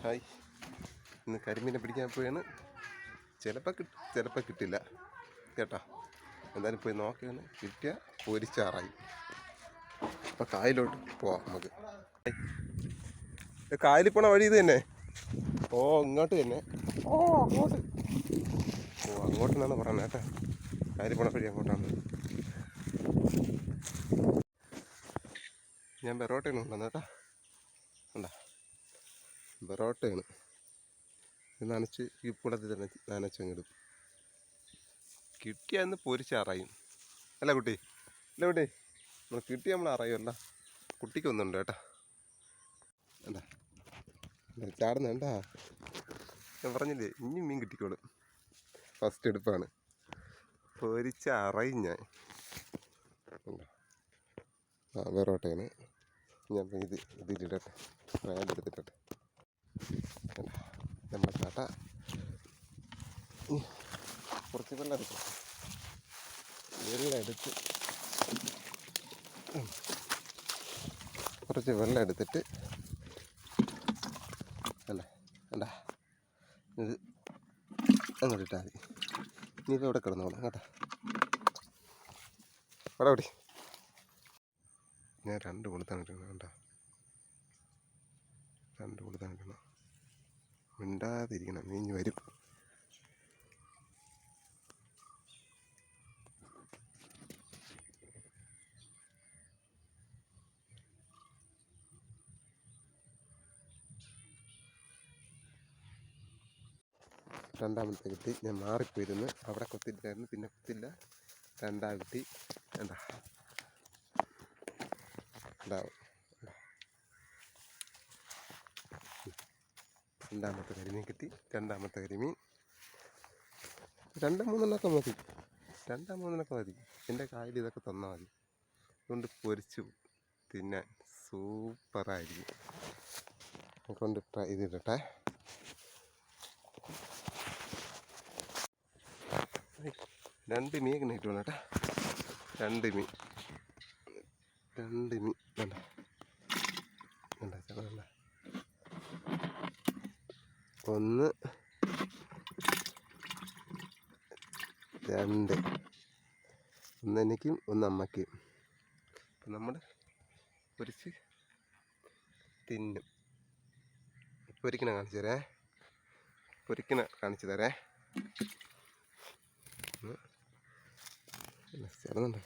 Hi, ഇന്ന് കരിമീനെ പിടിക്കാൻ പോയാണ്. ചിലപ്പോൾ കിട്ടും, ചിലപ്പോൾ കിട്ടില്ല കേട്ടോ. എന്തായാലും പോയി നോക്കിയാണ്, കിട്ടിയ പൊരിച്ചാറായി. അപ്പം കായലോട്ട് പോവാം നമുക്ക്. കായലിൽ പോണ വഴി ഇത് തന്നെ. ഓ ഇങ്ങോട്ട് തന്നെ. അങ്ങോട്ട് അങ്ങോട്ടെന്നാണ് പറയുന്നത് കേട്ടോ. കായലിൽ പോണ വഴി അങ്ങോട്ടാണ്. ഞാൻ ബെറോട്ടയാണ് കൊണ്ടുവന്നത് കേട്ടോ. കണ്ടാ, ബെറോട്ടയാണ്. ഇത് നനച്ച് ഈ കുളത്തിൽ തന്നെ നനച്ചങ്ങിടും. കിട്ടിയാന്ന് പൊരിച്ചാറായും അല്ല കുട്ടി, അല്ല കുട്ടി, നമ്മൾ കിട്ടി നമ്മൾ അറിയുമല്ല. കുട്ടിക്കൊന്നുണ്ട് കേട്ടോ. എന്താ ചാടുന്ന എന്താ, ഞാൻ പറഞ്ഞില്ലേ ഇനിയും മീൻ കിട്ടിക്കോളും. ഫസ്റ്റ് എടുപ്പാണ്, പൊരിച്ചറയും ഞാൻ. ബെറോട്ടയാണ്. ഞാൻ ഇതിലിടട്ടെ, എടുത്തിട്ടെ. നമ്മുടെ കാട്ട കുറച്ച് വെള്ളം എടുക്കും. കുറച്ച് വെള്ളം എടുത്തിട്ട് അല്ല വേണ്ട, ഇത് അങ്ങോട്ട് ഇട്ടാൽ മതി. ഇനിയിപ്പോൾ ഇവിടെ കിടന്നോളാം കേട്ടോ. അവിടെ ഓടി. ഞാൻ 2 കൊടുത്താണ് ഇട്ടണം കേട്ടോ. 2 കൊടുത്താണ് ഇട്ടണം. മിണ്ടാതിരിക്കണം, നീഞ്ഞ് വരും. രണ്ടാമത്തെ കിട്ടി. ഞാൻ മാറിപ്പോയിരുന്നു, അവിടെ കൊത്തില്ലായിരുന്നു, പിന്നെ കൊത്തില്ല. 2 കിട്ടി. എന്താ ഉണ്ടാവും. രണ്ടാമത്തെ കരിമീൻ കിട്ടി. രണ്ടാമത്തെ കരിമീൻ 2-3 മതി. 2-3 മതി. എൻ്റെ കായൽ ഇതൊക്കെ തന്നാൽ മതി. അതുകൊണ്ട് പൊരിച്ചു തിന്നാൻ സൂപ്പറായിരിക്കും. കൊണ്ട് ട്രൈ ചെയ്തിട്ടെ. 2 മീൻ കിട്ടുള്ളൂ കേട്ടോ. 2 മീൻ വേണ്ട വേണ്ട വേണ്ട. 1 2, 1 എനിക്കും 1 അമ്മയ്ക്കും. അപ്പം നമ്മൾ പൊരിച്ച് തിന്നും. പൊരിക്കണ കാണിച്ചു തരേ, പൊരിക്കണ കാണിച്ചു തരേ. ചേർന്നുണ്ട്,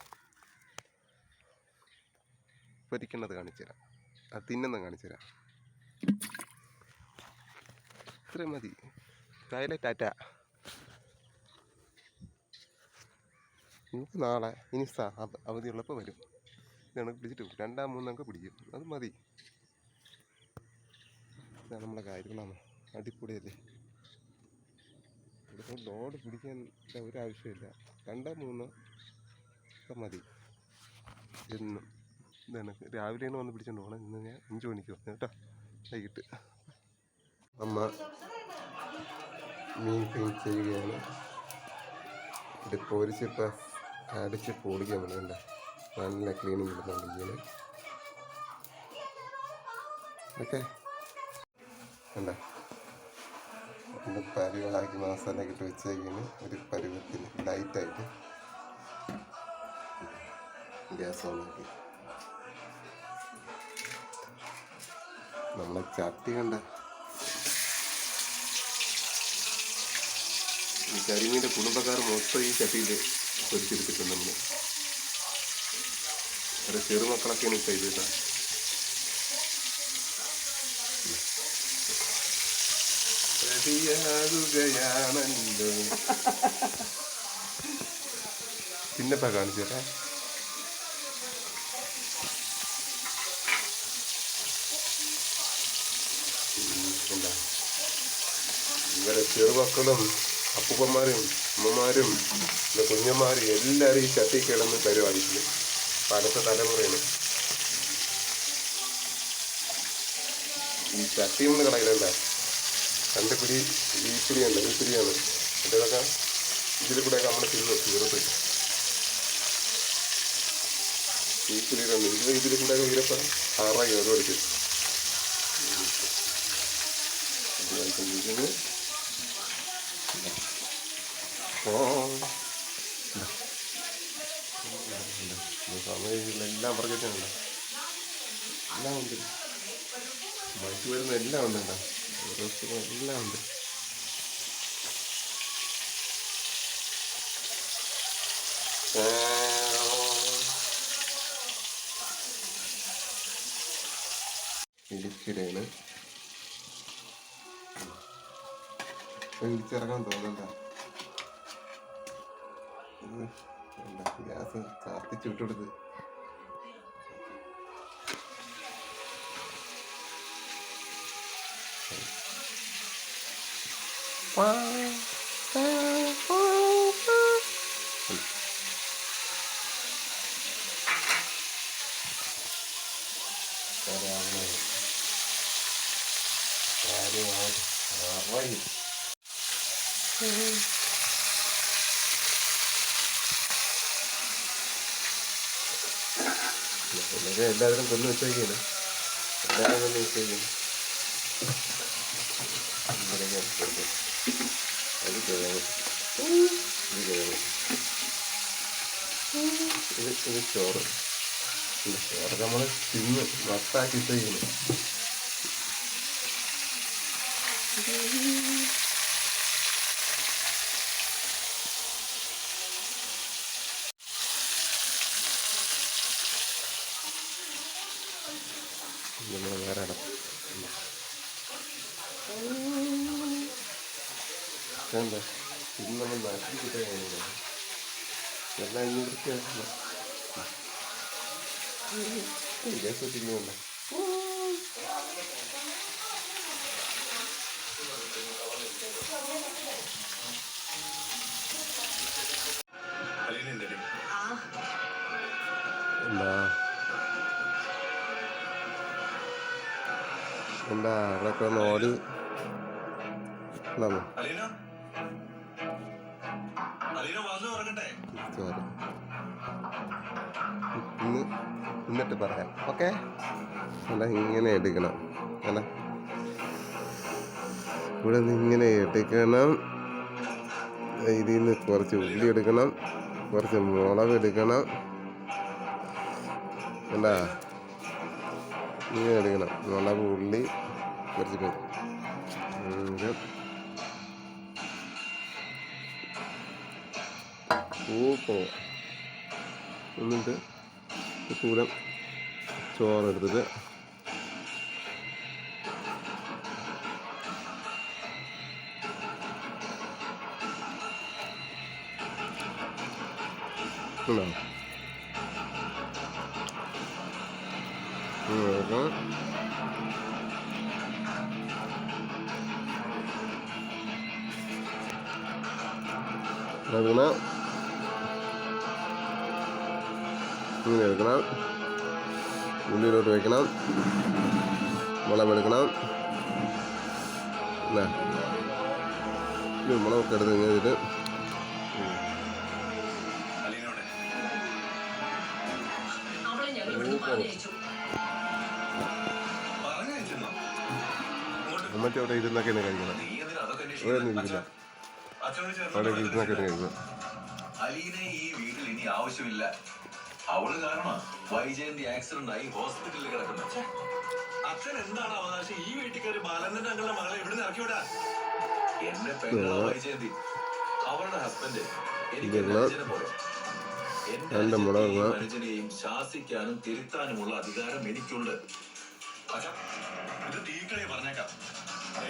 പൊരിക്കണത് കാണിച്ചു തരാം. അത് തിന്നുന്നത് കാണിച്ചു തരാം. ഇത്രയും മതി. കായലെ ടാറ്റ. നമുക്ക് നാളെ ഇനി അവധിയുള്ളപ്പോൾ വരും. ഇതാണ് പിടിച്ചിട്ട് 2-3 പിടിക്കും. അത് മതി. ഇതാണ് നമ്മളെ കാര്യങ്ങളാണ്. അടിപൊളിയല്ലേ. ഇവിടെ ലോഡ് പിടിക്കാൻ ഒരാവശ്യമില്ല. 2-3 മതി. എന്നും ഇതാണ്. രാവിലെയാണ് വന്ന് പിടിച്ചോണ്ട് പോകണം. ഇന്ന് ഞാൻ 5 മണിക്ക് വന്നു കേട്ടോ, വൈകിട്ട്. അമ്മ മീൻ ക്ലീൻ ചെയ്യുകയാണ്. ഇത് പൊരിച്ചിപ്പോൾ അടിച്ച് പൊളിക്കാൻ വേണ്ട, നല്ല ക്ലീനിങ് ഇടുന്നുണ്ടെങ്കിൽ ഓക്കെ. വേണ്ട എൻ്റെ പരിവാക്കി മസാലയൊക്കെ ഇട്ട് വെച്ചേക്കാണ്. ഒരു പരുവത്തിന് ലൈറ്റായിട്ട് ഗ്യാസ് ഓണാക്കി. നമ്മളെ ചട്ടി കണ്ട, ഈ കരിമീൻ്റെ കുടുംബക്കാർ മൊത്തം ഈ ചട്ടിയിൽ പൊരിച്ചെടുത്തിട്ടുണ്ട്. നമ്മൾ ഒരു ചെറുമക്കളൊക്കെയാണ് ചെയ്തിട്ടാ. റെഡിയാകുകയാണല്ലോ. പിന്നെപ്പാ കാണിച്ചു തരാം. എന്താ ഇവരെ ചെറുമക്കളും അപ്പൂപ്പന്മാരും അമ്മമാരും കുഞ്ഞന്മാരും എല്ലാവരും ഈ ചട്ടി കിടന്ന് പരിപാടിക്കുന്നു. അടുത്ത തലമുറയാണ് ഈ ചട്ടി ഒന്ന് കളയിലല്ല. 2 പിടി ഈ പിടിയുണ്ട്, ഈ പിടിയാണ്. ഇതൊക്കെ ഇതിൽ കൂടെയൊക്കെ നമ്മൾ തീർത്ത് ഈ പിടിയിലുണ്ട്. ഇതിൽ കൂടെയൊക്കെ വീരപ്പം 6 അതോ എടുക്കും. സമയമില്ല, എല്ലാം പറഞ്ഞിട്ടുണ്ട്, എല്ലാം ഉണ്ട്. മൈക്ക് വരുന്ന എല്ലാം ഉണ്ട് കേട്ടോ, എല്ലാം ഉണ്ട്. ഇടിച്ചിടയാണ്, ഇടിച്ചിറങ്ങാൻ തോന്നണ്ട. ഗ്യാസ് കത്തിച്ച് വിട്ടുകൊടുത്ത് എല്ലാവരും കൊന്നു വെച്ചേക്കാണ്, എല്ലാവരും കൊന്നു വെച്ചേക്കാണ്. അത് കിഴങ്ങ്, ഇത് കിഴങ്ങ്, ഇത് ചോറ്. ചോറൊക്കെ നമ്മൾ തിന്ന് വട്ടാക്കി ഇട്ടേക്കുന്നു. നമ്മൾ വേറെ ഇടം എന്താ ഇത് നമ്മൾ നശിപ്പിച്ചിട്ടേ എല്ലാം ഇനി വൃത്തിയാക്കണം. ഗ്യാസ് വെച്ചിരിക്കുന്നുണ്ട്. എന്താ അവിടെ കിടന്ന് ഓടി എന്നാണ് എന്നിട്ട് പറയാം. ഓക്കെ, അല്ല ഇങ്ങനെ എടുക്കണം, അല്ല ഇവിടെ നിന്ന് ഇങ്ങനെ എടുക്കണം. ഇതിൽ നിന്ന് കുറച്ച് ഉള്ളി എടുക്കണം, കുറച്ച് മുളക് എടുക്കണം, എന്താ ഇങ്ങനെ എടുക്കണം. മുളക്, ഉള്ളി, കുറച്ച് പേര് സൂപ്പർ. എന്നിട്ട് കൂടെ ചോറെടുത്തിട്ട് ഉണ്ടാവും. അതിനെ ഇങ്ങനെ എടുക്കണം, ഉള്ളിയിലോട്ട് വയ്ക്കണം, മുളകെടുക്കണം. മുളകൊക്കെ എടുത്ത് ഇങ്ങനെ ചെയ്തിട്ട് അമ്മയ്ക്ക് അവിടെ ഇരുന്നൊക്കെ കഴിക്കണം. അവിടെ ഒന്നും ഇരിക്കില്ല, അവിടെ ഇരുന്നൊക്കെ കഴിക്കണം. അലീനെ ഈ വീട്ടിൽ ഇനി ആവശ്യമില്ല. അവള് കാരണം വൈജയന്തി ആക്സിഡന്റ് ആയി ഹോസ്പിറ്റലിൽ കിടക്കുന്നു. അച്ഛൻ എന്താണ് അവകാശം ഈ വീട്ടിൽ ബാലന്റെ ഞങ്ങളുടെ മകളെ എവിടെ ഇറക്കിവിടാ? എന്റെ പെങ്ങളാ വൈജയന്തി, അവളുടെ ഹസ്ബൻഡ് എനിക്ക് പോലെ. എന്റെ മനുഷ്യനെയും ശാസിക്കാനും തിരുത്താനുമുള്ള അധികാരം എനിക്കുണ്ട്. ഇത് തീക്കളി പറഞ്ഞേക്കാം.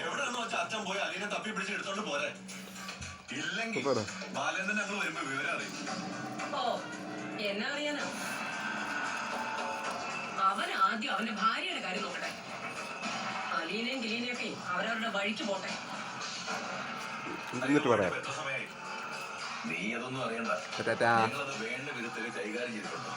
എവിടെയാണെന്ന് വെച്ചാൽ അച്ഛൻ പോയി അലീനെ തപ്പി പിടിച്ച് എടുത്തോണ്ട് പോരെ. ഇല്ലെങ്കിൽ ബാലന്റെ ഞങ്ങൾ വരുമ്പോ വിവരം അറിയും. എന്നാ അറിയാനാ? അവൻ ആദ്യം അവന്റെ ഭാര്യയുടെ കാര്യം നോക്കട്ടെ. അലീനയും ഗിലീനയും ഒക്കെ അവരവരുടെ വഴിക്ക് പോട്ടെ. നീ അതൊന്നും അറിയണ്ട. വേണ്ട വിധത്തിൽ കൈകാര്യം ചെയ്തിട്ടുണ്ട്.